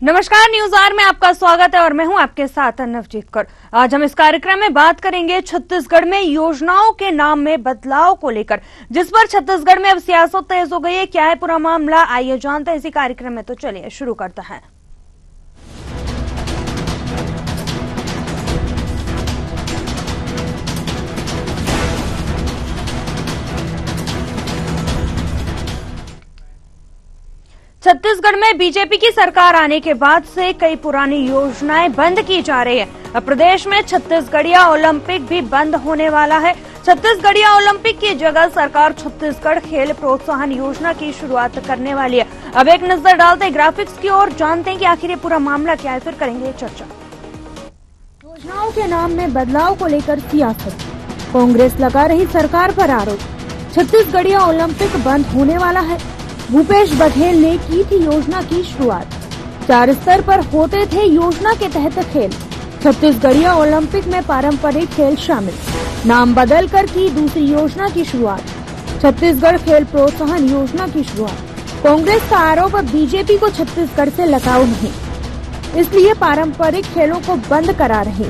नमस्कार, news are में आपका स्वागत है और मैं हूं आपके साथ नवजीत कौर। आज हम इस कार्यक्रम में बात करेंगे छत्तीसगढ़ में योजनाओं के नाम में बदलाव को लेकर, जिस पर छत्तीसगढ़ में अब सियासत तेज हो गई है। क्या है पूरा मामला, आइए जानते हैं इसी कार्यक्रम में। तो चलिए शुरू करते हैं। छत्तीसगढ़ में बीजेपी की सरकार आने के बाद से कई पुरानी योजनाएं बंद की जा रही है। अब प्रदेश में छत्तीसगढ़िया ओलंपिक भी बंद होने वाला है। छत्तीसगढ़िया ओलंपिक की जगह सरकार छत्तीसगढ़ खेल प्रोत्साहन योजना की शुरुआत करने वाली है। अब एक नजर डालते हैं ग्राफिक्स की ओर, जानते हैं कि आखिर ये पूरा मामला क्या है, फिर करेंगे चर्चा। योजनाओं के नाम में बदलाव को लेकर सियासत, कांग्रेस लगा रही सरकार पर आरोप। छत्तीसगढ़िया ओलंपिक बंद होने वाला है। भूपेश बघेल ने की थी योजना की शुरुआत। 4 स्तर पर होते थे योजना के तहत खेल। छत्तीसगढ़िया ओलंपिक में पारंपरिक खेल शामिल। नाम बदलकर की दूसरी योजना की शुरुआत, छत्तीसगढ़ खेल प्रोत्साहन योजना की शुरुआत। कांग्रेस का आरोप, अब बीजेपी को छत्तीसगढ़ से लगाव नहीं, इसलिए पारंपरिक खेलों को बंद करा रहे।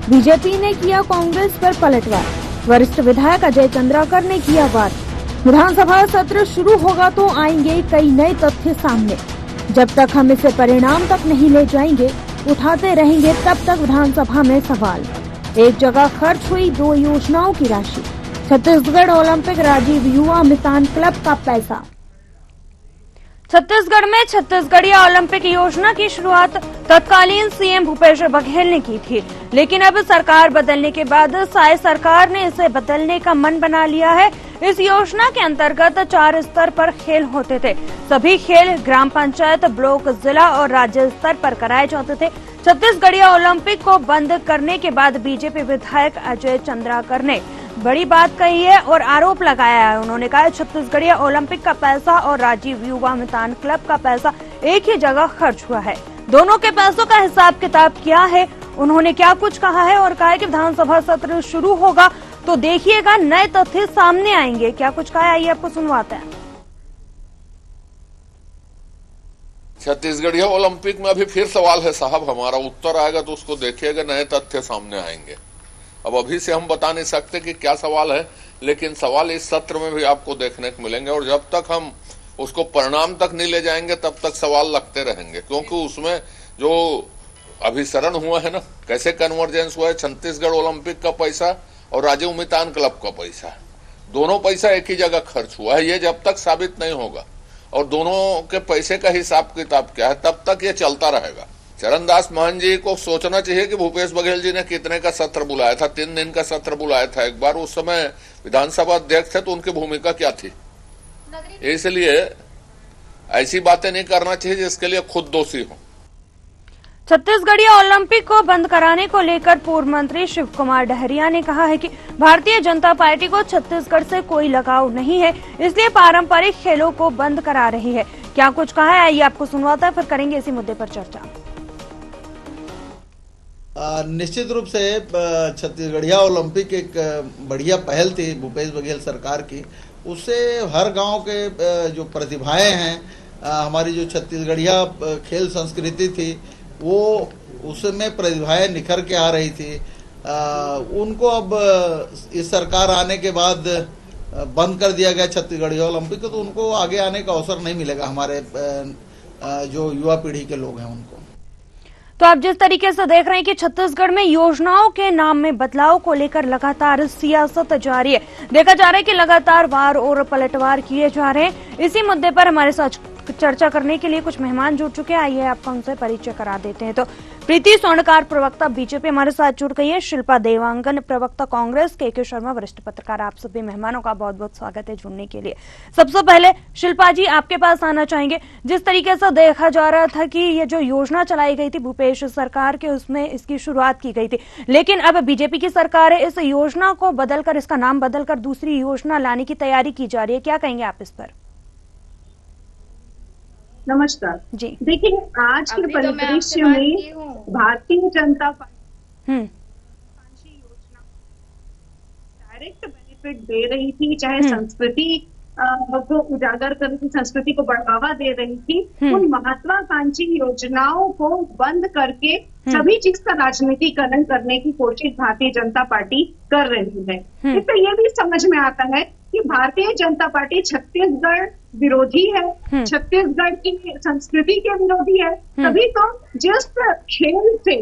बीजेपी ने किया कांग्रेस पर पलटवार। वरिष्ठ विधायक अजय चंद्राकर ने किया वार। विधानसभा सत्र शुरू होगा तो आएंगे कई नए तथ्य सामने। जब तक हम इसे परिणाम तक नहीं ले जाएंगे, उठाते रहेंगे तब तक विधानसभा में सवाल। एक जगह खर्च हुई 2 योजनाओं की राशि। छत्तीसगढ़ ओलंपिक राजीव युवा मितान क्लब का पैसा। छत्तीसगढ़ में छत्तीसगढ़िया ओलंपिक योजना की शुरुआत तत्कालीन सीएम भूपेश बघेल ने की थी, लेकिन अब सरकार बदलने के बाद साय सरकार ने इसे बदलने का मन बना लिया है। इस योजना के अंतर्गत 4 स्तर पर खेल होते थे। सभी खेल ग्राम पंचायत, ब्लॉक, जिला और राज्य स्तर पर कराए जाते थे। छत्तीसगढ़िया ओलंपिक को बंद करने के बाद बीजेपी विधायक अजय चंद्राकर ने बड़ी बात कही है और आरोप लगाया है। उन्होंने कहा छत्तीसगढ़िया ओलंपिक का पैसा और राजीव युवा मितान क्लब का पैसा एक ही जगह खर्च हुआ है। दोनों के पैसों का हिसाब किताब क्या है, उन्होंने क्या कुछ कहा है और कहा है कि विधानसभा सत्र शुरू होगा तो देखिएगा नए तथ्य सामने आएंगे। क्या कुछ कहा है, आइए आपको सुनवाते हैं। छत्तीसगढ़िया ओलंपिक में अभी फिर सवाल है साहब, हमारा उत्तर आएगा तो उसको देखिएगा, नए तथ्य सामने आएंगे। अब अभी से हम बता नहीं सकते कि क्या सवाल है, लेकिन सवाल इस सत्र में भी आपको देखने को मिलेंगे और जब तक हम उसको परिणाम तक नहीं ले जाएंगे तब तक सवाल लगते रहेंगे, क्योंकि उसमें जो अभिसरण हुआ है ना, कैसे कन्वर्जेंस हुआ है, छत्तीसगढ़ ओलंपिक का पैसा और राजीव मितान क्लब का पैसा, दोनों पैसा एक ही जगह खर्च हुआ है। ये जब तक साबित नहीं होगा और दोनों के पैसे का हिसाब किताब क्या है, तब तक ये चलता रहेगा। चरणदास महंत जी को सोचना चाहिए कि भूपेश बघेल जी ने कितने का सत्र बुलाया था। 3 दिन का सत्र बुलाया था एक बार, उस समय विधानसभा अध्यक्ष थे तो उनकी भूमिका क्या थी। इसलिए ऐसी बातें नहीं करना चाहिए जिसके लिए खुद दोषी हो। छत्तीसगढ़िया ओलंपिक को बंद कराने को लेकर पूर्व मंत्री शिव कुमार डहरिया ने कहा है कि भारतीय जनता पार्टी को छत्तीसगढ़ से कोई लगाव नहीं है, इसलिए पारंपरिक खेलों को बंद करा रही है। क्या कुछ कहा है, आइए आपको सुनवाता है, फिर करेंगे इसी मुद्दे पर चर्चा। निश्चित रूप से छत्तीसगढ़िया ओलंपिक एक बढ़िया पहल थी भूपेश बघेल सरकार की। उससे हर गांव के जो प्रतिभाएं हैं, हमारी जो छत्तीसगढ़िया खेल संस्कृति थी, वो उसमें प्रतिभाएं निखर के आ रही थी। उनको अब इस सरकार आने के बाद बंद कर दिया गया छत्तीसगढ़िया ओलंपिक, तो उनको आगे आने का अवसर नहीं मिलेगा। हमारे जो युवा पीढ़ी के लोग हैं उनको। तो आप जिस तरीके से देख रहे हैं कि छत्तीसगढ़ में योजनाओं के नाम में बदलाव को लेकर लगातार सियासत जारी है। देखा जा रहा है कि लगातार वार और पलटवार किए जा रहे हैं। इसी मुद्दे पर हमारे साथ चर्चा करने के लिए कुछ मेहमान जुड़ चुके हैं, आइए आपका उनसे परिचय करा देते हैं। तो प्रीति स्वर्णकार प्रवक्ता बीजेपी हमारे साथ जुड़ गई है, शिल्पा देवांगन प्रवक्ता कांग्रेस, के शर्मा वरिष्ठ पत्रकार। आप सभी मेहमानों का बहुत बहुत स्वागत है जुड़ने के लिए। सबसे पहले शिल्पा जी आपके पास आना चाहेंगे। जिस तरीके से देखा जा रहा था कि ये जो योजना चलाई गई थी भूपेश सरकार के, उसमें इसकी शुरुआत की गई थी, लेकिन अब बीजेपी की सरकार है, इस योजना को बदलकर, इसका नाम बदलकर दूसरी योजना लाने की तैयारी की जा रही है। क्या कहेंगे आप इस पर? नमस्कार जी, देखिए आज के परिदृश्य में भारतीय जनता पार्टी योजना डायरेक्ट बेनिफिट दे रही थी, चाहे संस्कृति को उजागर करके संस्कृति को बढ़ावा दे रही थी, उन महत्वाकांक्षी योजनाओं को बंद करके सभी चीज का राजनीतिकरण करने की कोशिश भारतीय जनता पार्टी कर रही है। इससे ये भी समझ में आता है कि भारतीय जनता पार्टी छत्तीसगढ़ विरोधी है, छत्तीसगढ़ की संस्कृति के विरोधी है। तभी तो जिस खेल से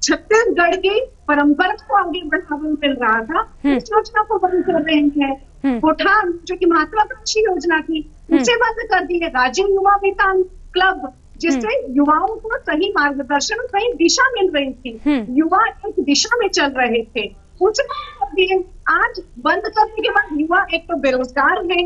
छत्तीसगढ़ की परंपरा को आगे बढ़ावा मिल रहा था, उस योजना को बंद कर रहे हैं। कोठार जो कि महत्वाकांक्षी योजना थी, उसे बंद कर दी है। राजीव युवा वेतन क्लब, जिससे युवाओं को सही मार्गदर्शन, सही दिशा मिल रही थी, युवा एक दिशा में चल रहे थे, उसे बंद कर दिए। आज बंद करने के बाद युवा एक तो बेरोजगार है,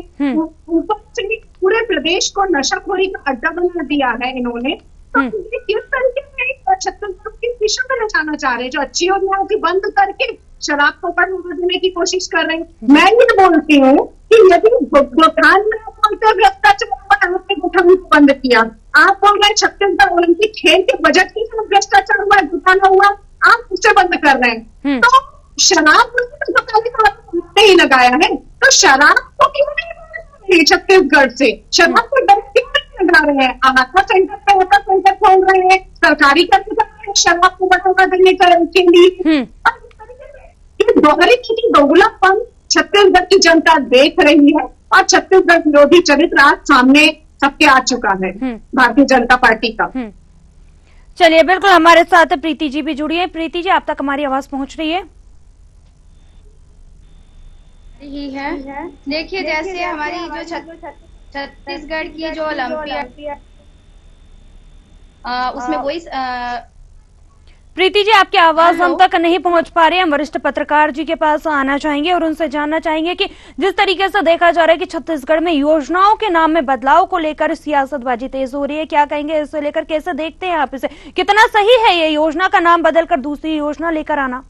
ऊपर से पूरे प्रदेश को नशाखोरी का अड्डा बना दिया है इन्होंने। तो ये किस तरीके से छत्तीसगढ़ की दिशा में ले जाना चाह रहे हैं, जो अच्छी योजनाओं की बंद करके शराब को बढ़ावा देने की कोशिश कर रहे हैं। मैं ये बोलती हूँ कि यदि गोठान में भ्रष्टाचार को बंद किया, आप बोल रहे हैं छत्तीसगढ़ ओलंपिक खेल के बजट की भ्रष्टाचार हुआ, घोटाला हुआ, आप उसे बंद कर रहे हैं। तो शराब नहीं लगाया है, तो शराब को क्यों नहीं छत्तीसगढ़ से शराब को दंड क्यों नहीं लगा रहे हैं? आत्मा सेंटर पे होता सेंटर खोल रहे हैं, सरकारी कर्मचारी शराब को बढ़ावा देने के लिए। दोहरी नीति, दोगलापन छत्तीसगढ़ की जनता देख रही है और छत्तीसगढ़ विरोधी चरित्र आज सामने सबके आ चुका है भारतीय जनता पार्टी का। चलिए, बिल्कुल हमारे साथ प्रीति जी भी जुड़ी है। प्रीति जी, आप तक हमारी आवाज पहुंच रही है? ही है। देखिए, जैसे हमारी जो छत्तीसगढ़ की जो ओलंपियाड उसमें वही प्रीति जी, आपकी आवाज हम तक नहीं पहुंच पा रही है। हम वरिष्ठ पत्रकार जी के पास आना चाहेंगे और उनसे जानना चाहेंगे कि जिस तरीके से देखा जा रहा है कि छत्तीसगढ़ में योजनाओं के नाम में बदलाव को लेकर सियासतबाजी तेज हो रही है, क्या कहेंगे इसे लेकर? कैसे देखते हैं आप इसे? कितना सही है ये योजना का नाम बदलकर दूसरी योजना लेकर आना?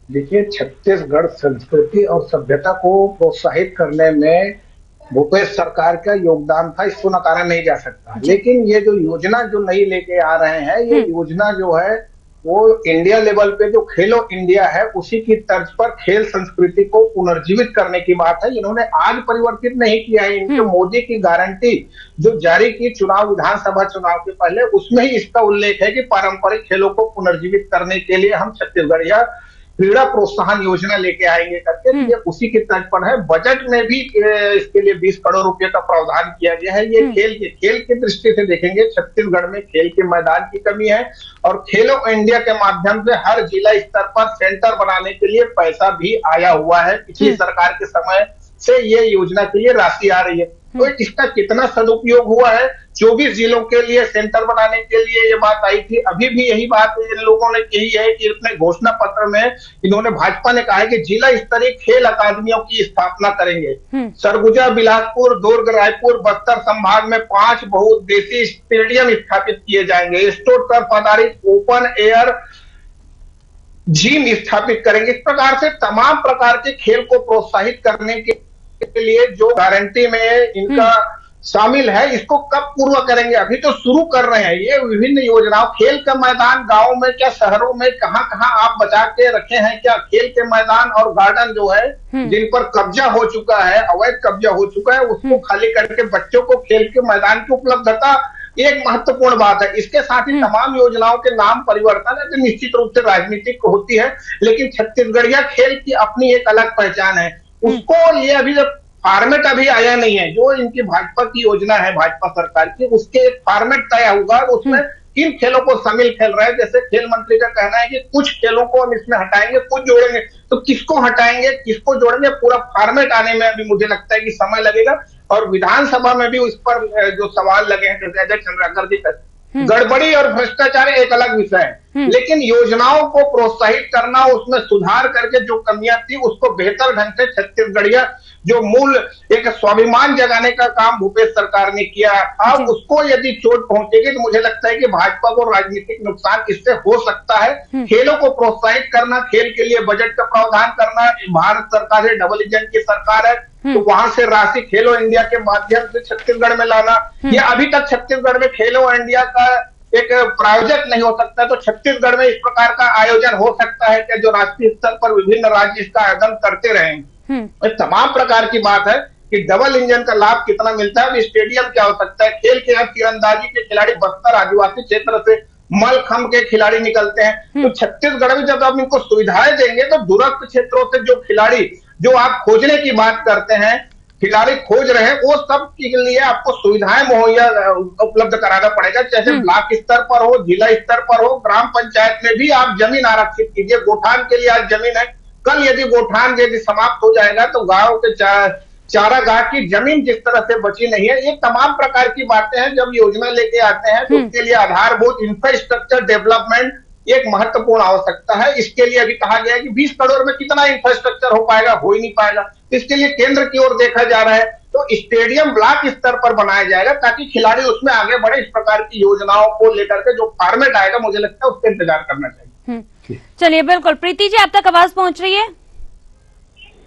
देखिए, छत्तीसगढ़ संस्कृति और सभ्यता को प्रोत्साहित करने में भूपेश सरकार का योगदान था, इसको नकारा नहीं जा सकता। लेकिन ये जो योजना जो नई लेके आ रहे हैं, ये योजना जो है वो इंडिया लेवल पे जो खेलो इंडिया है उसी की तर्ज पर खेल संस्कृति को पुनर्जीवित करने की बात है। इन्होंने आज परिवर्तित नहीं किया है। इनके मोदी की गारंटी जो जारी की चुनाव, विधानसभा चुनाव के पहले, उसमें ही इसका उल्लेख है कि पारंपरिक खेलों को पुनर्जीवित करने के लिए हम छत्तीसगढ़ क्रीड़ा प्रोत्साहन योजना लेके आएंगे करके, ये उसी की तर्ज पर है। बजट में भी इसके लिए 20 करोड़ रुपए का प्रावधान किया गया है। ये खेल की दृष्टि से देखेंगे, छत्तीसगढ़ में खेल के मैदान की कमी है और खेलो इंडिया के माध्यम से हर जिला स्तर पर सेंटर बनाने के लिए पैसा भी आया हुआ है। पिछली सरकार के समय से ये योजना के लिए राशि आ रही है। तो इसका कितना सदुपयोग हुआ है? 24 जिलों के लिए सेंटर बनाने के लिए ये बात आई थी। अभी भी यही बात इन लोगों ने कही है कि अपने घोषणा पत्र में इन्होंने, भाजपा ने कहा है कि जिला स्तरीय खेल अकादमियों की स्थापना करेंगे। सरगुजा, बिलासपुर, दुर्ग, रायपुर, बस्तर संभाग में 5 बहुउद्देशीय स्टेडियम स्थापित किए जाएंगे। स्टोर टर्फ आधारित ओपन एयर जिम स्थापित करेंगे। इस प्रकार से तमाम प्रकार के खेल को प्रोत्साहित करने के लिए जो गारंटी में इनका शामिल है, इसको कब पूरा करेंगे? अभी तो शुरू कर रहे हैं। ये विभिन्न योजनाओं, खेल का मैदान गांव में क्या शहरों में कहां कहां आप बचा के रखे हैं क्या? खेल के मैदान और गार्डन जो है जिन पर कब्जा हो चुका है, अवैध कब्जा हो चुका है, उसको खाली करके बच्चों को खेल के मैदान की उपलब्धता एक महत्वपूर्ण बात है। इसके साथ ही तमाम योजनाओं के नाम परिवर्तन है जो निश्चित रूप से राजनीतिक होती है, लेकिन छत्तीसगढ़िया खेल की अपनी एक अलग पहचान है। उसको ये अभी जब फॉर्मेट अभी आया नहीं है, जो इनकी भाजपा की योजना है, भाजपा सरकार की, उसके एक फॉर्मेट तय होगा, उसमें किन खेलों को शामिल खेल रहे हैं। जैसे खेल मंत्री का कहना है कि कुछ खेलों को हम इसमें हटाएंगे, कुछ जोड़ेंगे, तो किसको हटाएंगे, किसको जोड़ेंगे, पूरा फॉर्मेट आने में अभी मुझे लगता है कि समय लगेगा। और विधानसभा में भी उस पर जो सवाल लगे हैं, जैसे अजय चंद्राकर जी का, गड़बड़ी और भ्रष्टाचार एक अलग विषय है, लेकिन योजनाओं को प्रोत्साहित करना, उसमें सुधार करके जो कमियां थी उसको बेहतर ढंग से छत्तीसगढ़िया जो मूल एक स्वाभिमान जगाने का काम भूपेश सरकार ने किया, अब उसको यदि चोट पहुंचेगी तो मुझे लगता है कि भाजपा को राजनीतिक नुकसान इससे हो सकता है। खेलों को प्रोत्साहित करना, खेल के लिए बजट का प्रावधान करना, भारत सरकार है, डबल इंजन की सरकार है, तो वहां से राशि खेलो इंडिया के माध्यम से छत्तीसगढ़ में लाना। ये अभी तक छत्तीसगढ़ में खेलो इंडिया का एक प्रायोजक नहीं हो सकता। तो छत्तीसगढ़ में इस प्रकार का आयोजन हो सकता है कि जो राष्ट्रीय स्तर पर विभिन्न राज्य इसका आयोजन करते रहेंगे। ये तमाम प्रकार की बात है कि डबल इंजन का लाभ कितना मिलता है। स्टेडियम क्या हो सकता है, खेल के तीरंदाजी के खिलाड़ी बस्तर आदिवासी क्षेत्र से, मलखंभ के खिलाड़ी निकलते हैं। तो छत्तीसगढ़ में जब आप इनको सुविधाएं देंगे तो दूरस्थ क्षेत्रों से जो खिलाड़ी, जो आप खोजने की बात करते हैं, खिलाड़ी खोज रहे हैं, वो सब के लिए आपको सुविधाएं मुहैया उपलब्ध कराना पड़ेगा। चाहे ब्लॉक स्तर पर हो, जिला स्तर पर हो, ग्राम पंचायत में भी आप जमीन आरक्षित कीजिए। गोठान के लिए आज जमीन है, कल यदि गोठान यदि समाप्त हो जाएगा तो गाँव के चारागाह की जमीन जिस तरह से बची नहीं है। ये तमाम प्रकार की बातें हैं। जब योजना लेके आते हैं तो उसके लिए आधारभूत इंफ्रास्ट्रक्चर डेवलपमेंट एक महत्वपूर्ण आवश्यकता है। इसके लिए अभी कहा गया है कि 20 करोड़ में कितना इंफ्रास्ट्रक्चर हो पाएगा, हो ही नहीं पाएगा। इसके लिए केंद्र की ओर देखा जा रहा है। तो स्टेडियम ब्लॉक स्तर पर बनाया जाएगा ताकि खिलाड़ी उसमें आगे बढ़े। इस प्रकार की योजनाओं को लेकर के जो फॉर्मेट आएगा, मुझे लगता है उसका इंतजार करना चाहिए। चलिए, बिल्कुल। प्रीति जी, आप तक आवाज पहुंच रही है?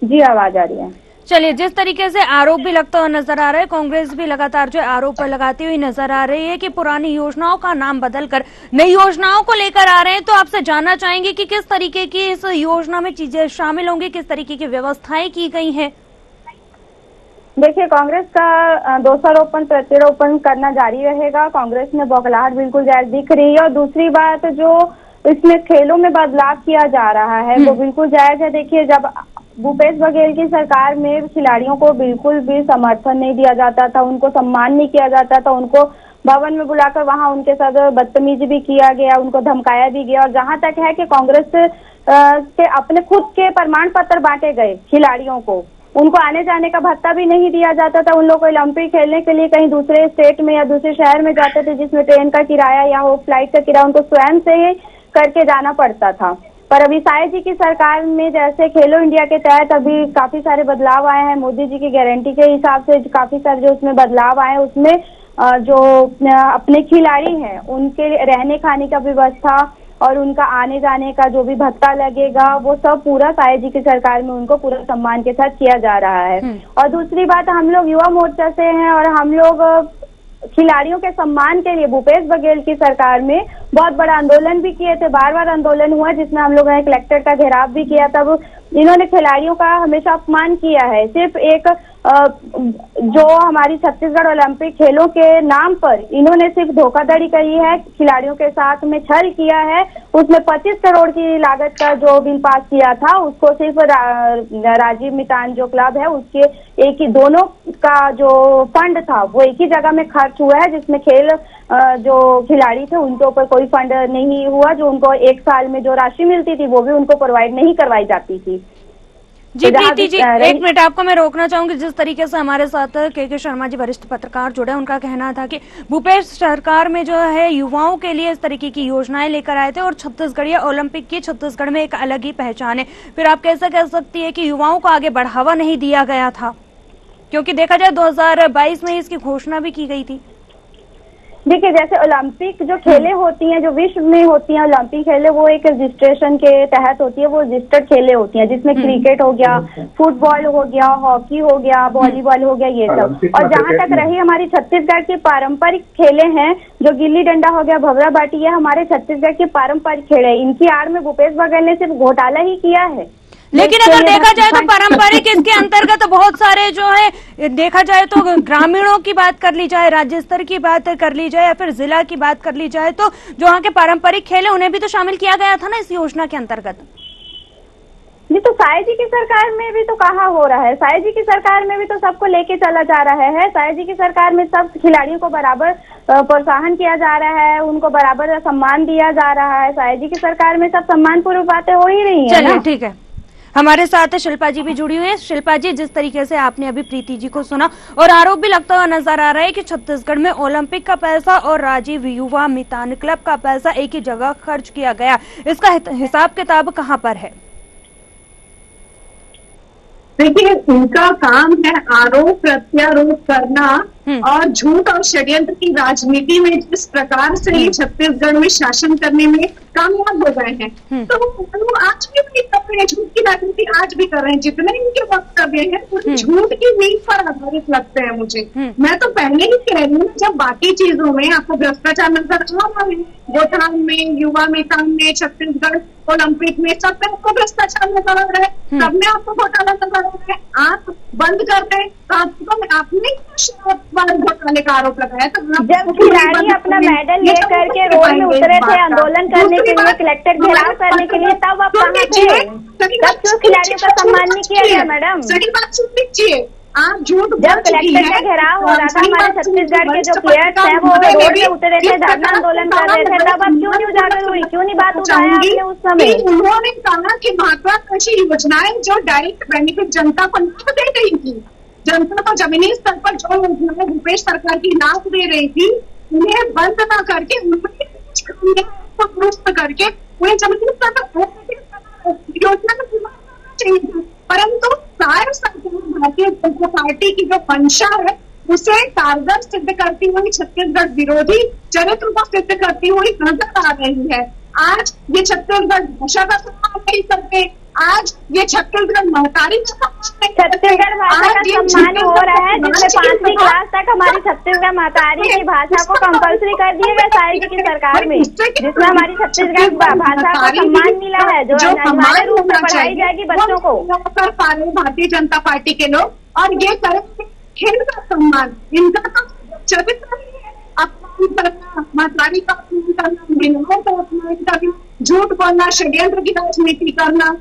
जी, आवाज आ रही है। चलिए, जिस तरीके से आरोप भी लगता हुआ नजर आ रहा है, कांग्रेस भी लगातार जो आरोप लगाती हुई नजर आ रही है कि पुरानी योजनाओं का नाम बदलकर नई योजनाओं को लेकर आ रहे हैं, तो आपसे जानना चाहेंगे कि किस तरीके की इस योजना में चीजें शामिल होंगी, किस तरीके की व्यवस्थाएं की गई हैं? देखिए, कांग्रेस का दोषारोपण प्रत्यारोपण करना जारी रहेगा। कांग्रेस में बौखलाहट बिल्कुल जाहिर दिख रही है। और दूसरी बात, जो इसमें खेलों में बदलाव किया जा रहा है वो बिल्कुल जायज है। देखिए, जब भूपेश बघेल की सरकार में खिलाड़ियों को बिल्कुल भी समर्थन नहीं दिया जाता था, उनको सम्मान नहीं किया जाता था, उनको भवन में बुलाकर वहां उनके साथ बदतमीजी भी किया गया, उनको धमकाया भी गया। और जहां तक है कि कांग्रेस के अपने खुद के प्रमाण पत्र बांटे गए खिलाड़ियों को, उनको आने जाने का भत्ता भी नहीं दिया जाता था। उन लोग को ओलंपिक खेलने के लिए कहीं दूसरे स्टेट में या दूसरे शहर में जाते थे, जिसमें ट्रेन का किराया या हो फ्लाइट का किराया उनको स्वयं से ही करके जाना पड़ता था। पर अभी साय जी की सरकार में जैसे खेलो इंडिया के तहत अभी काफी सारे बदलाव आए हैं, मोदी जी की गारंटी के हिसाब से काफी सारे जो उसमें बदलाव आए हैं, उसमें जो अपने खिलाड़ी हैं उनके रहने खाने का व्यवस्था और उनका आने जाने का जो भी भत्ता लगेगा वो सब पूरा साय जी की सरकार में उनको पूरा सम्मान के साथ किया जा रहा है। और दूसरी बात, हम लोग युवा मोर्चा से हैं और हम लोग खिलाड़ियों के सम्मान के लिए भूपेश बघेल की सरकार में बहुत बड़ा आंदोलन भी किए थे। बार बार आंदोलन हुआ जिसमें हम लोगों ने कलेक्टर का घेराव भी किया। तब इन्होंने खिलाड़ियों का हमेशा अपमान किया है। सिर्फ एक जो हमारी छत्तीसगढ़ ओलंपिक खेलों के नाम पर इन्होंने सिर्फ धोखाधड़ी करी है, खिलाड़ियों के साथ में छल किया है। उसमें 25 करोड़ की लागत का जो बिल पास किया था उसको सिर्फ राजीव मितान जो क्लब है उसके एक ही दोनों का जो फंड था वो एक ही जगह में खर्च हुआ है, जिसमें खेल जो खिलाड़ी थे उनके ऊपर कोई फंड नहीं हुआ। जो उनको एक साल में जो राशि मिलती थी वो भी उनको प्रोवाइड नहीं करवाई जाती थी। जी प्रीति जी, एक मिनट आपको मैं रोकना चाहूंगी। जिस तरीके से हमारे साथ के शर्मा जी वरिष्ठ पत्रकार जुड़े, उनका कहना था कि भूपेश सरकार में जो है युवाओं के लिए इस तरीके की योजनाएं लेकर आए थे और छत्तीसगढ़ ओलंपिक की छत्तीसगढ़ में एक अलग ही पहचान है। फिर आप कैसे कह सकती है कि युवाओं को आगे बढ़ावा नहीं दिया गया था, क्योंकि देखा जाए 2022 में इसकी घोषणा भी की गई थी। देखिए, जैसे ओलंपिक जो खेलें होती हैं, जो विश्व में होती हैं ओलंपिक खेलें, वो एक रजिस्ट्रेशन के तहत होती है। वो रजिस्टर्ड खेलें होती हैं जिसमें क्रिकेट हो गया, फुटबॉल हो गया, हॉकी हो गया, वॉलीबॉल हो गया, ये सब। और जहां तक रही हमारी छत्तीसगढ़ की पारंपरिक खेलें हैं, जो गिल्ली डंडा हो गया, भवरा बाटी, है हमारे छत्तीसगढ़ की पारंपरिक खेल है। इनकी आड़ में भूपेश बघेल ने सिर्फ घोटाला ही किया है। लेकिन अगर देखा जाए तो पारंपरिक इसके अंतर्गत बहुत सारे जो है, देखा जाए तो ग्रामीणों की बात कर ली जाए, राज्य स्तर की बात कर ली जाए या फिर जिला की बात कर ली जाए, तो जो वहाँ के पारंपरिक खेल है उन्हें भी तो शामिल किया गया था ना इस योजना के अंतर्गत। ये तो साय जी की सरकार में भी तो कहा हो रहा है, साय जी की सरकार में भी तो सबको लेके चला जा रहा है। साय जी की सरकार में सब खिलाड़ियों को बराबर प्रोत्साहन किया जा रहा है, उनको बराबर सम्मान दिया जा रहा है। साय जी की सरकार में सब सम्मानपूर्वक बातें हो ही रही है। चलिए, ठीक है। हमारे साथ शिल्पा जी भी जुड़ी हुई है। शिल्पा जी, जिस तरीके से आपने अभी प्रीति जी को सुना और आरोप भी लगता हुआ नजर आ रहा है कि छत्तीसगढ़ में ओलंपिक का पैसा और राजीव युवा मितान क्लब का पैसा एक ही जगह खर्च किया गया, इसका हिसाब किताब कहाँ पर है? देखिए, उनका काम है आरोप प्रत्यारोप करना और झूठ और षड्यंत्र की राजनीति में जिस प्रकार से ये छत्तीसगढ़ में शासन करने में कामयाब हो गए हैं। तो वो आज भी नहीं कर रहे हैं, झूठ की राजनीति आज भी कर रहे हैं। जितने इनके वक्तव्य हैं पूरी झूठ की नींव पर आधारित लगते हैं मुझे। मैं तो पहले ही कह रही हूँ, जब बाकी चीजों में आपको भ्रष्टाचार नजर आ रहा है, गोठान में, युवा मैदान में, छत्तीसगढ़ ओलंपिक में, सब में आपको भ्रष्टाचार नजर आ रहा है, सब में आपको घोटाला नजर आ रहा है। आप बंद कर दें तो आपने घोटाले का आरोप लगाया। तो जब खिलाड़ी अपना मेडल लेकर के रोड में उतरे थे आंदोलन करने के लिए, कलेक्टर घेराव करने के लिए, तब आप कहाँ थे? तब क्यों खिलाड़ियों का सम्मान नहीं किया गया मैडम? सही बात सुन लीजिए, आप झूठ जब कलेक्टर का घेराव हो रहा था, हमारे छत्तीसगढ़ के जो प्लेयर्स हैं वो रोड में उतरे थे, धरना आंदोलन कर रहे थे, तब आप क्यों नहीं उजागर हुई? क्यों नहीं बात उठाया आपने उस समय? उन्होंने कहा कि महत्वाकांक्षी योजनाएं जो डायरेक्ट बेनिफिट जनता को नहीं दे रही थी, जनता को जमीनी स्तर पर जो योजनाएं भूपेश सरकार की लाभ दे रही थी, उन्हें बंद न करके उनको दुरुस्त करके उन्हें जमीनी स्तर पर योजना को पूरा करना चाहिए था। परंतु भारतीय जनता पार्टी की जो मंशा है उसे कारगर सिद्ध करती हुई, छत्तीसगढ़ विरोधी चरित्र को सिद्ध करती हुई नजर आ रही है। आज ये छत्तीसगढ़ भाषा का सम्मान नहीं करते, आज ये छत्तीसगढ़ महतारी का सम्मान नहीं करते। छत्तीसगढ़ भाषा का सम्मान हो रहा है, जिसमें 5वीं क्लास तक हमारी छत्तीसगढ़ महतारी की भाषा को कंपल्सरी कर दिया गया साहित्य की सरकार में, जिसमें हमारी छत्तीसगढ़ भाषा को सम्मान मिला है, जो अनिवार्य रूप से पढ़ाई जाएगी बच्चों को। कर पा रहे भारतीय जनता पार्टी के लोग, और ये करेंगे खेल का सम्मान। इनका तो चरित्र ही है अपमान करना, महतारी का अपमान करना, महिलाओं का अपमान करना, झूठ बोलना, षड्यंत्र की राजनीति करना।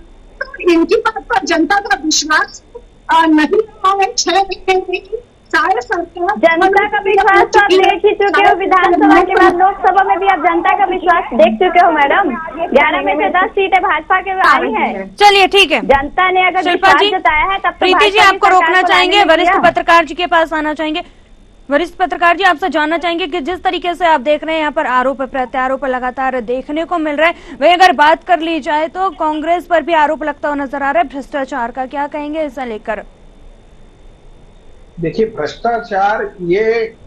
तो इनकी बात पर जनता का विश्वास नहीं रहा है। 6 महीने में सारे सरकार जनता का विश्वास तो आप देख ही चुके हो, विधानसभा के बाद लोकसभा में भी आप जनता का विश्वास देख चुके हो मैडम। 11 में से 10 सीटें भाजपा के आई हैं। चलिए ठीक है, जनता ने अगर शिल्पा विश्वास जी जताया है तब प्रीति जी आपको रोकना चाहेंगे, वरिष्ठ पत्रकार जी के पास आना चाहेंगे। वरिष्ठ पत्रकार जी, आपसे जानना चाहेंगे कि जिस तरीके से आप देख रहे हैं यहाँ पर आरोप प्रत्यारोप लगातार देखने को मिल रहा है, वही अगर बात कर ली जाए तो कांग्रेस पर भी आरोप लगता हुआ नजर आ रहा है भ्रष्टाचार का, क्या कहेंगे इसे लेकर? देखिए, भ्रष्टाचार ये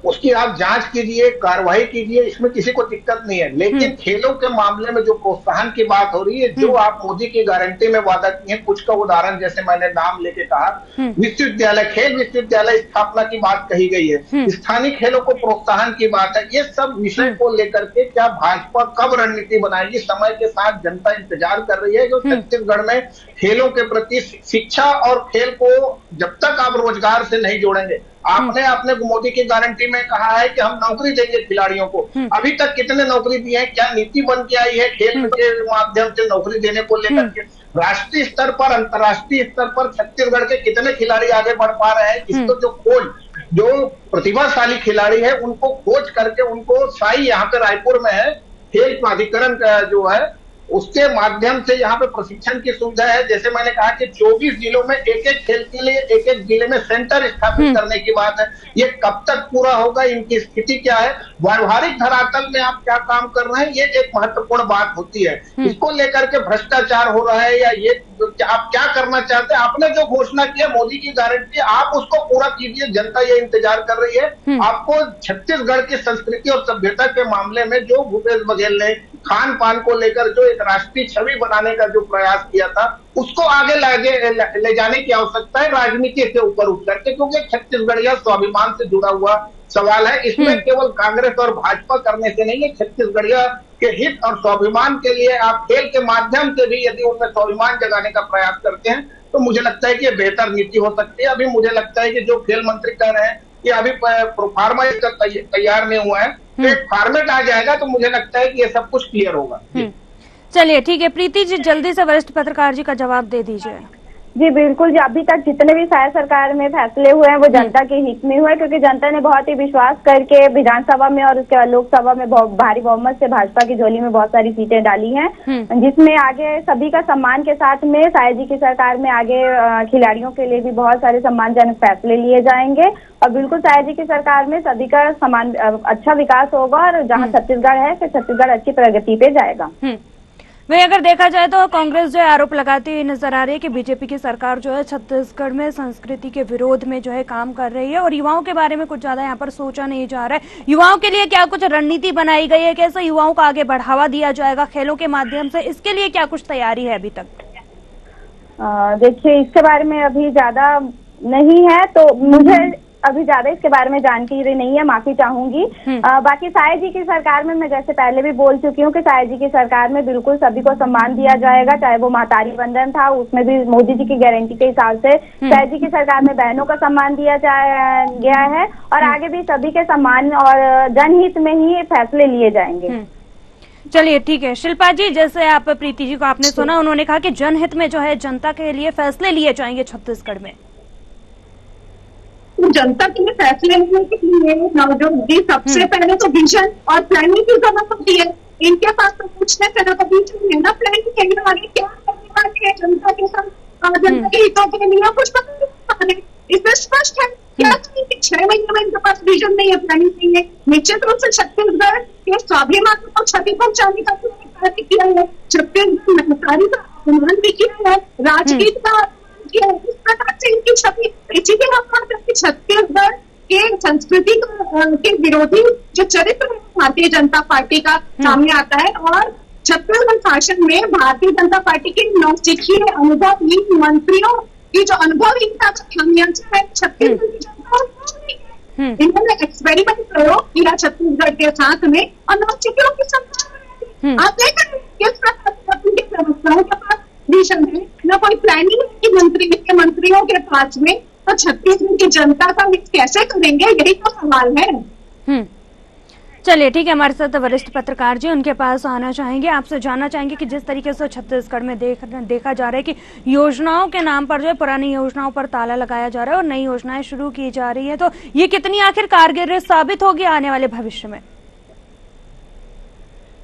उसकी आप जांच कीजिए, कार्रवाई कीजिए, इसमें किसी को दिक्कत नहीं है। लेकिन खेलों के मामले में जो प्रोत्साहन की बात हो रही है, जो आप मोदी की गारंटी में वादा किए हैं, कुछ का उदाहरण जैसे मैंने नाम लेके कहा, विश्वविद्यालय, खेल विश्वविद्यालय स्थापना की बात कही गई है, स्थानीय खेलों को प्रोत्साहन की बात है। ये सब विषय को लेकर के क्या भाजपा कब रणनीति बनाएगी? समय के साथ जनता इंतजार कर रही है। जो छत्तीसगढ़ में खेलों के प्रति शिक्षा और खेल को जब तक आप रोजगार से नहीं जोड़ेंगे, आपने अपने मोदी की गारंटी में कहा है कि हम नौकरी देंगे खिलाड़ियों को, अभी तक कितने नौकरी दिए हैं? क्या नीति बन के आई है खेल के माध्यम से नौकरी देने को लेकर के? राष्ट्रीय स्तर पर, अंतर्राष्ट्रीय स्तर पर छत्तीसगढ़ के कितने खिलाड़ी आगे बढ़ पा रहे हैं? इसको जो प्रतिभाशाली खिलाड़ी है उनको खोज करके उनको साई यहाँ पे रायपुर में है, खेल प्राधिकरण का जो है उसके माध्यम से यहाँ पे प्रशिक्षण की सुविधा है। जैसे मैंने कहा कि 24 जिलों में एक खेल के लिए एक जिले में सेंटर स्थापित करने की बात है। ये कब तक पूरा होगा? इनकी स्थिति क्या है? व्यवहारिक धरातल में आप क्या काम कर रहे हैं, ये एक महत्वपूर्ण बात होती है। इसको लेकर के भ्रष्टाचार हो रहा है या ये आप क्या करना चाहते हैं? आपने जो घोषणा किया, मोदी की गारंटी, आप उसको पूरा कीजिए। जनता ये इंतजार कर रही है। आपको छत्तीसगढ़ की संस्कृति और सभ्यता के मामले में जो भूपेश बघेल ने खान पान को लेकर जो एक राष्ट्रीय छवि बनाने का जो प्रयास किया था, उसको आगे ले जाने की आवश्यकता है राजनीति से ऊपर उठ करके, क्योंकि छत्तीसगढ़िया स्वाभिमान से जुड़ा हुआ सवाल है। इसमें केवल कांग्रेस और भाजपा करने से नहीं है, छत्तीसगढ़िया के हित और स्वाभिमान के लिए आप खेल के माध्यम से भी यदि उनमें स्वाभिमान जगाने का प्रयास करते हैं तो मुझे लगता है कि बेहतर नीति हो सकती है। अभी मुझे लगता है कि जो खेल मंत्री कह रहे हैं कि अभी प्रोफार्मा इसका तैयार नहीं हुआ है, तो एक फॉर्मेट आ जाएगा तो मुझे लगता है कि ये सब कुछ क्लियर होगा। चलिए ठीक है, प्रीति जी जल्दी से वरिष्ठ पत्रकार जी का जवाब दे दीजिए। जी बिल्कुल जी, अभी तक जितने भी शायद सरकार में फैसले हुए हैं वो जनता के हित में हुए, क्योंकि जनता ने बहुत ही विश्वास करके विधानसभा में और उसके बाद लोकसभा में भारी बहुमत से भाजपा की झोली में बहुत सारी सीटें डाली हैं, जिसमें आगे सभी का सम्मान के साथ में साय जी की सरकार में आगे खिलाड़ियों के लिए भी बहुत सारे सम्मानजनक फैसले लिए जाएंगे और बिल्कुल साय जी की सरकार में सभी का समान अच्छा विकास होगा और जहाँ छत्तीसगढ़ है फिर छत्तीसगढ़ अच्छी प्रगति पे जाएगा। वहीं अगर देखा जाए तो कांग्रेस जो है आरोप लगाती हुई नजर आ रही है कि बीजेपी की सरकार जो है छत्तीसगढ़ में संस्कृति के विरोध में जो है काम कर रही है और युवाओं के बारे में कुछ ज्यादा यहाँ पर सोचा नहीं जा रहा है। युवाओं के लिए क्या कुछ रणनीति बनाई गई है, कैसे युवाओं को आगे बढ़ावा दिया जाएगा खेलों के माध्यम से, इसके लिए क्या कुछ तैयारी है अभी तक? देखिए, इसके बारे में अभी ज्यादा नहीं है, तो मुझे अभी ज्यादा इसके बारे में जानकारी नहीं है, माफी चाहूंगी। बाकी साय जी की सरकार में मैं जैसे पहले भी बोल चुकी हूँ कि साय जी की सरकार में बिल्कुल सभी को सम्मान दिया जाएगा, चाहे वो मातारी बंधन था उसमें भी मोदी जी की गारंटी के हिसाब से साय जी की सरकार में बहनों का सम्मान दिया गया है और आगे भी सभी के सम्मान और जनहित में ही फैसले लिए जाएंगे। चलिए ठीक है शिल्पा जी, जैसे आप प्रीति जी को आपने सुना, उन्होंने कहा कि जनहित में जो है जनता के लिए फैसले लिए जाएंगे छत्तीसगढ़ में। तो जनता के लिए फैसले लेने के लिए नवजोत जी सबसे पहले तो विजन और प्लानिंग की जरूरत होती है। इनके पास तो पूछने से ना तो विजन है ना प्लानिंग है, आगे क्या करने वाले हैं जनता के साथ, जनता के हितों के लिए कुछ पता नहीं। इसमें स्पष्ट है क्या 6 महीने में इनके पास विजन नहीं है, प्लानिंग नहीं है। निश्चित रूप से छत्तीसगढ़ के स्वाभिमान को क्षति पहुंचाने का कार्य किया है, छत्तीसगढ़ महतारी का अपमान भी किया है, राजनीति का इस प्रकार से इनकी छवि इसीलिए हम बात करते छत्तीसगढ़ के संस्कृति के विरोधी जो चरित्र भारतीय जनता पार्टी का सामने आता है और छत्तीसगढ़ शासन में भारतीय जनता पार्टी के नौसिखिए अनुभवहीन मंत्रियों की जो अनुभवहीनता का खामियाजा है छत्तीसगढ़ की जनता। इन्होंने एक्सपेरिमेंट प्रयोग किया छत्तीसगढ़ के साथ में और नौसिखियों की सरकार आप देखें किस प्रकार के प्रवक्ताओं के पास विजन है, न कोई प्लानिंग है मंत्रियों के पास में, तो छत्तीसगढ़ की जनता का हित कैसे करेंगे, यही तो सवाल है। चलिए ठीक है, हमारे साथ वरिष्ठ पत्रकार जी उनके पास आना चाहेंगे, आपसे जानना चाहेंगे कि जिस तरीके से छत्तीसगढ़ में देखा जा रहा है कि योजनाओं के नाम पर जो है पुरानी योजनाओं पर ताला लगाया जा रहा है और नई योजनाएं शुरू की जा रही है, तो ये कितनी आखिर कारगर साबित होगी आने वाले भविष्य में?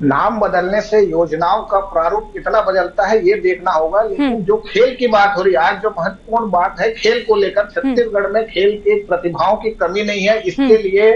नाम बदलने से योजनाओं का प्रारूप कितना बदलता है ये देखना होगा, लेकिन जो खेल की बात हो रही है आज, जो महत्वपूर्ण बात है खेल को लेकर, छत्तीसगढ़ में खेल की प्रतिभाओं की कमी नहीं है। इसके लिए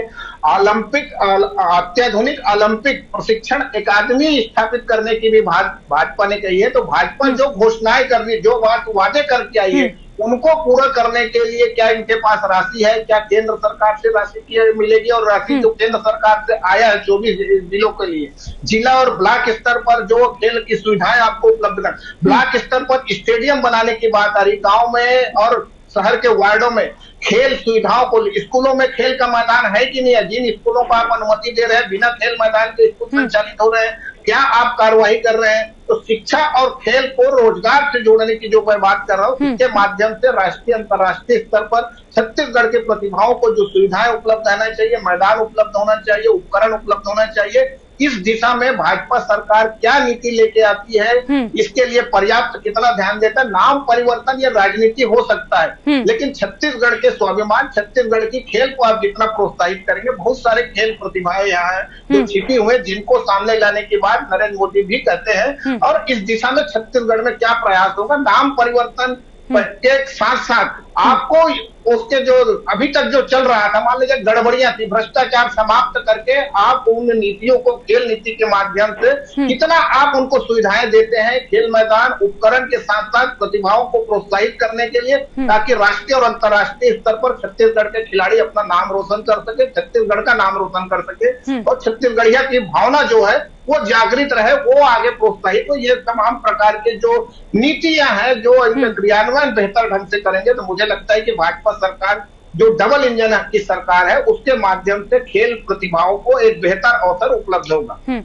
अत्याधुनिक ओलंपिक प्रशिक्षण अकादमी स्थापित करने की भी भाजपा ने कही है। तो भाजपा जो घोषणाएं कर रही है, जो वादे करके आई है, उनको पूरा करने के लिए क्या इनके पास राशि है, क्या केंद्र सरकार से राशि मिलेगी और राशि जो केंद्र सरकार से आया है 24 जिलों के लिए, जिला और ब्लॉक स्तर पर जो खेल की सुविधाएं आपको उपलब्ध कर, ब्लॉक स्तर पर स्टेडियम बनाने की बात आ रही, गांव में और शहर के वार्डों में खेल सुविधाओं को, स्कूलों में खेल का मैदान है कि नहीं है, जिन स्कूलों को आप अनुमति दे रहे हैं बिना खेल मैदान के स्कूल संचालित हो रहे हैं, क्या आप कार्रवाई कर रहे हैं? तो शिक्षा और खेल को रोजगार से जोड़ने की जो मैं बात कर रहा हूँ, इसके माध्यम से राष्ट्रीय अंतर्राष्ट्रीय स्तर पर छत्तीसगढ़ के प्रतिभाओं को जो सुविधाएं उपलब्ध होना चाहिए, मैदान उपलब्ध होना चाहिए, उपकरण उपलब्ध होना चाहिए, इस दिशा में भाजपा सरकार क्या नीति लेके आती है, इसके लिए पर्याप्त कितना ध्यान देता है। नाम परिवर्तन ये राजनीति हो सकता है, लेकिन छत्तीसगढ़ के स्वाभिमान, छत्तीसगढ़ की खेल को आप जितना प्रोत्साहित करेंगे, बहुत सारे खेल प्रतिभाएं यहाँ हैं जो छिपी हुए, जिनको सामने लाने की बात नरेंद्र मोदी भी कहते हैं। और इस दिशा में छत्तीसगढ़ में क्या प्रयास होगा, नाम परिवर्तन के साथ साथ आपको उसके जो अभी तक जो चल रहा था, मान लीजिए गड़बड़ियां थी, भ्रष्टाचार समाप्त करके आप उन नीतियों को खेल नीति के माध्यम से कितना आप उनको सुविधाएं देते हैं, खेल मैदान उपकरण के साथ साथ प्रतिभाओं को प्रोत्साहित करने के लिए, ताकि राष्ट्रीय और अंतर्राष्ट्रीय स्तर पर छत्तीसगढ़ के खिलाड़ी अपना नाम रोशन कर सके, छत्तीसगढ़ का नाम रोशन कर सके और छत्तीसगढ़िया की भावना जो है वो जागृत रहे, वो आगे प्रोत्साहित हो। ये तमाम प्रकार के जो नीतियां हैं जो इनका क्रियान्वयन बेहतर ढंग से करेंगे, तो मुझे लगता है कि भाजपा सरकार जो डबल इंजन की सरकार है, उसके माध्यम से खेल प्रतिभाओं को एक बेहतर अवसर उपलब्ध होगा।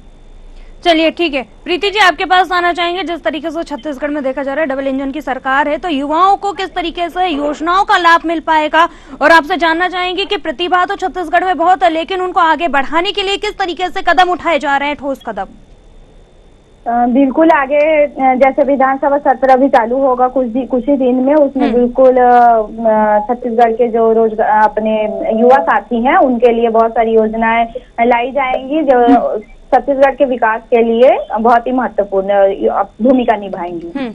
चलिए ठीक है, प्रीति जी आपके पास आना चाहेंगे, जिस तरीके से छत्तीसगढ़ में देखा जा रहा है डबल इंजन की सरकार है, तो युवाओं को किस तरीके से योजनाओं का लाभ मिल पाएगा, और आपसे जानना चाहेंगे कि प्रतिभा तो छत्तीसगढ़ में बहुत है, लेकिन उनको आगे बढ़ाने के लिए किस तरीके से कदम उठाए जा रहे हैं, ठोस कदम? बिल्कुल, आगे जैसे विधानसभा सत्र भी चालू होगा कुछ ही दिन में, उसमें बिल्कुल छत्तीसगढ़ के जो रोजगार अपने युवा साथी हैं उनके लिए बहुत सारी योजनाएं लाई जाएंगी जो छत्तीसगढ़ के विकास के लिए बहुत ही महत्वपूर्ण भूमिका निभाएंगी।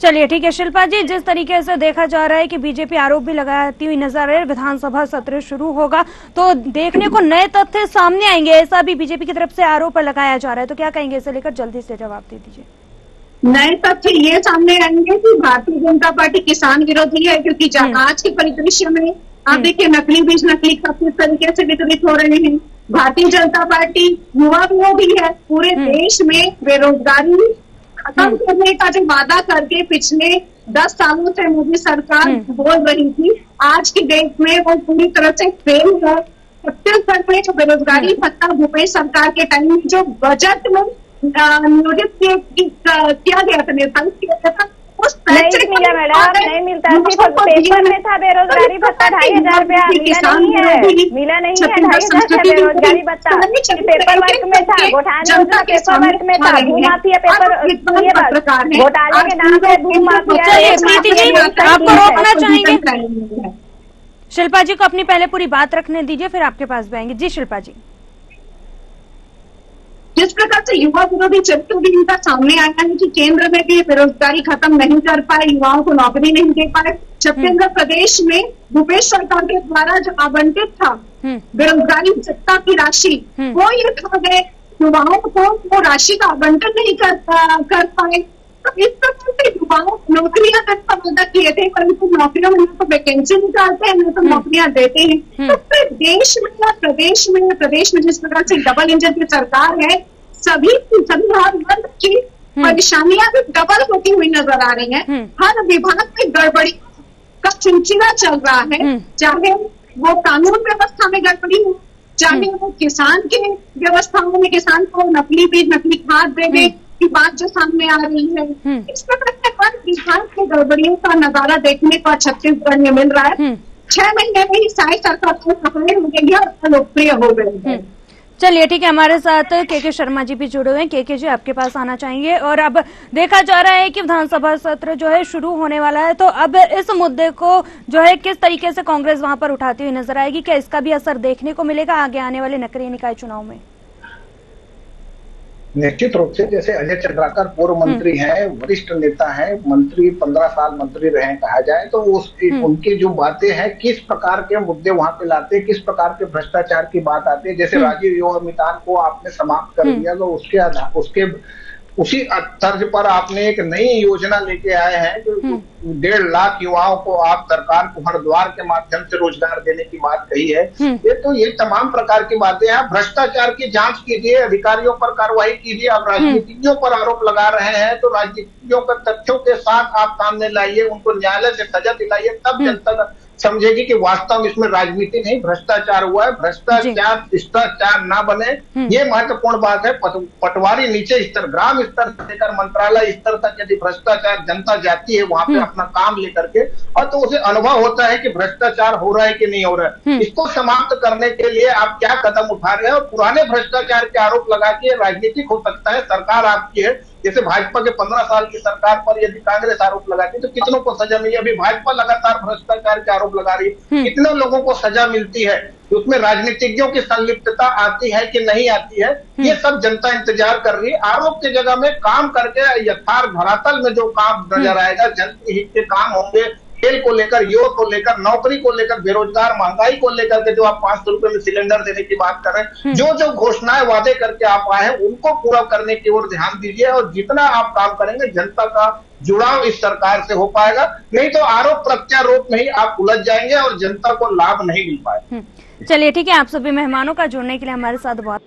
चलिए ठीक है शिल्पा जी, जिस तरीके से देखा जा रहा है कि बीजेपी आरोप भी लगाती हुई नजर आ रही है, विधानसभा सत्र शुरू होगा तो देखने को नए तथ्य सामने आएंगे, ऐसा भी बीजेपी की तरफ से आरोप लगाया जा रहा है, तो क्या कहेंगे इसे लेकर? जल्दी से जवाब दे दीजिए। नए तथ्य ये सामने आएंगे कि भारतीय जनता पार्टी किसान विरोधी है, क्योंकि आज के परिदृश्य में आप देखिए नकली बीज नकली खाद किस तरीके से वितरित हो रहे हैं। भारतीय जनता पार्टी युवा विरोधी है, पूरे देश में बेरोजगारी खत्म करने का जो वादा करके पिछले 10 सालों से मोदी सरकार बोल रही थी, आज की डेट में वो पूरी तरह से फेल है। छत्तीसगढ़ में जो बेरोजगारी भत्ता भूपेश सरकार के टाइम में जो बजट में नियोजित किया गया था, निर्धारित किया गया था, नहीं मिला मैडम, नहीं मिलता। सिर्फ पेपर में था बेरोजगारी भत्ता 2,500 रुपया, मिला नहीं है 2,500 का बेरोजगारी भत्ता। पेपर वर्क में था, घोटाले योजना पेपर वर्क में था, भूमाफिया पेपर घोटाले के नाम पे भूमाफिया। आपको रोकना चाहेंगे शिल्पा जी को, अपनी पहले पूरी बात रखने दीजिए, फिर आपके पास भी आएंगे। जी शिल्पा जी। जिस प्रकार से युवा विरोधी चरित्र भी इनका सामने आया है कि केंद्र में भी बेरोजगारी खत्म नहीं कर पाए, युवाओं को नौकरी नहीं दे पाए। छत्तीसगढ़ प्रदेश में भूपेश सरकार के द्वारा जो आवंटित था बेरोजगारी भत्ता की राशि, वो ये खा गए, युवाओं को वो राशि का आवंटन नहीं कर पाए। तो इस प्रकार से युवाओं नौकरियां का वादा किए थे, परंतु नौकरियों में न तो वैकेंसी निकालते हैं न तो नौकरियां देते हैं। तो फिर देश में या प्रदेश में जिस प्रकार से डबल इंजन की सरकार है, सभी हर वर्ग की परेशानियां भी डबल होती हुई नजर आ रही हैं। हर विभाग में गड़बड़ी का सिलसिला चल रहा है, चाहे वो कानून व्यवस्था में गड़बड़ी हो, चाहे वो किसान के व्यवस्थाओं में किसान को नकली बीज नकली खाद देने की बात जो सामने आ रही है। इस प्रकार से हर विभाग की गड़बड़ियों का नजारा देखने को छत्तीसगढ़ में मिल रहा है। 6 महीने में ही सारी सरकार को सफल हो गई है और लोकप्रिय हो गई है। चलिए ठीक है, हमारे साथ के शर्मा जी भी जुड़े हुए हैं। के जी आपके पास आना चाहेंगे। और अब देखा जा रहा है कि विधानसभा सत्र जो है शुरू होने वाला है, तो अब इस मुद्दे को जो है किस तरीके से कांग्रेस वहां पर उठाती हुई नजर आएगी? क्या इसका भी असर देखने को मिलेगा आगे आने वाले नगरीय निकाय चुनाव में? निश्चित रूप से, जैसे अजय चंद्राकर पूर्व मंत्री हैं, वरिष्ठ नेता हैं, मंत्री 15 साल मंत्री रहे कहा जाए, तो उनकी जो बातें हैं, किस प्रकार के मुद्दे वहां पे लाते हैं, किस प्रकार के भ्रष्टाचार की बात आती है। जैसे राजीव युवा मितान को आपने समाप्त कर दिया, तो उसके उसी तर्ज पर आपने एक नई योजना लेके आए हैं जो 1.5 लाख युवाओं को आप सरकार को हर द्वार के माध्यम से रोजगार देने की बात कही है। ये तमाम प्रकार की बातें हैं। भ्रष्टाचार की जांच कीजिए, अधिकारियों पर कार्रवाई कीजिए। आप राजनीतिज्ञों पर आरोप लगा रहे हैं, तो राजनीतिज्ञों के तथ्यों के साथ आप सामने लाइए, उनको न्यायालय से सजा दिलाइए, तब जनता समझेगी कि वास्तव में इसमें राजनीति नहीं भ्रष्टाचार हुआ है। भ्रष्टाचार शिष्टाचार ना बने, ये महत्वपूर्ण बात है। पटवारी नीचे स्तर, ग्राम स्तर से लेकर मंत्रालय स्तर तक यदि भ्रष्टाचार जनता जाती है वहां पे अपना काम लेकर के, और तो उसे अनुभव होता है कि भ्रष्टाचार हो रहा है कि नहीं हो रहा है। इसको समाप्त करने के लिए आप क्या कदम उठा रहे हैं? और पुराने भ्रष्टाचार के आरोप लगा के राजनीतिक हो सकता है, सरकार आपकी है। जैसे भाजपा के 15 साल की सरकार पर यदि कांग्रेस आरोप लगाती तो कितनों को सजा मिली? अभी भाजपा लगातार भ्रष्टाचार के आरोप लगा रही है, कितने लोगों को सजा मिलती है? उसमें राजनीतिज्ञों की संलिप्तता आती है कि नहीं आती है, ये सब जनता इंतजार कर रही है। आरोप की जगह में काम करके यथार्थ धरातल में जो काम नजर आएगा, जनहित के काम होंगे, खेल को लेकर, युवक को लेकर, नौकरी को लेकर, बेरोजगार, महंगाई को लेकर के जो आप 500 रुपए में सिलेंडर देने की बात कर रहे हैं, जो घोषणाएं वादे करके आप आए हैं उनको पूरा करने की ओर ध्यान दीजिए। और जितना आप काम करेंगे जनता का जुड़ाव इस सरकार से हो पाएगा, नहीं तो आरोप प्रत्यारोप में ही आप उलझ जाएंगे और जनता को लाभ नहीं मिल पाएगा। चलिए ठीक है, आप सभी मेहमानों का जुड़ने के लिए हमारे साथ बहुत।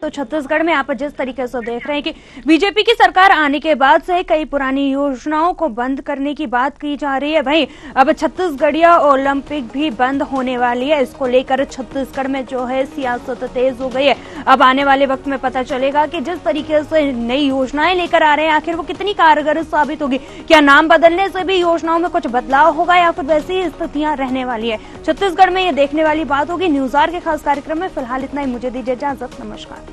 तो छत्तीसगढ़ में आप जिस तरीके से देख रहे हैं कि बीजेपी की सरकार आने के बाद से कई पुरानी योजनाओं को बंद करने की बात की जा रही है। वहीं अब छत्तीसगढ़िया ओलंपिक भी बंद होने वाली है। इसको लेकर छत्तीसगढ़ में जो है सियासत तेज हो गई है। अब आने वाले वक्त में पता चलेगा कि जिस तरीके से नई योजनाएं लेकर आ रहे हैं आखिर वो कितनी कारगर साबित होगी। क्या नाम बदलने से भी योजनाओं में कुछ बदलाव होगा या फिर वैसी ही स्थितियां रहने वाली है? छत्तीसगढ़ में ये देखने वाली बात होगी। न्यूज़ आवर के खास कार्यक्रम में फिलहाल इतना ही। मुझे दीजिए इजाजत, नमस्कार।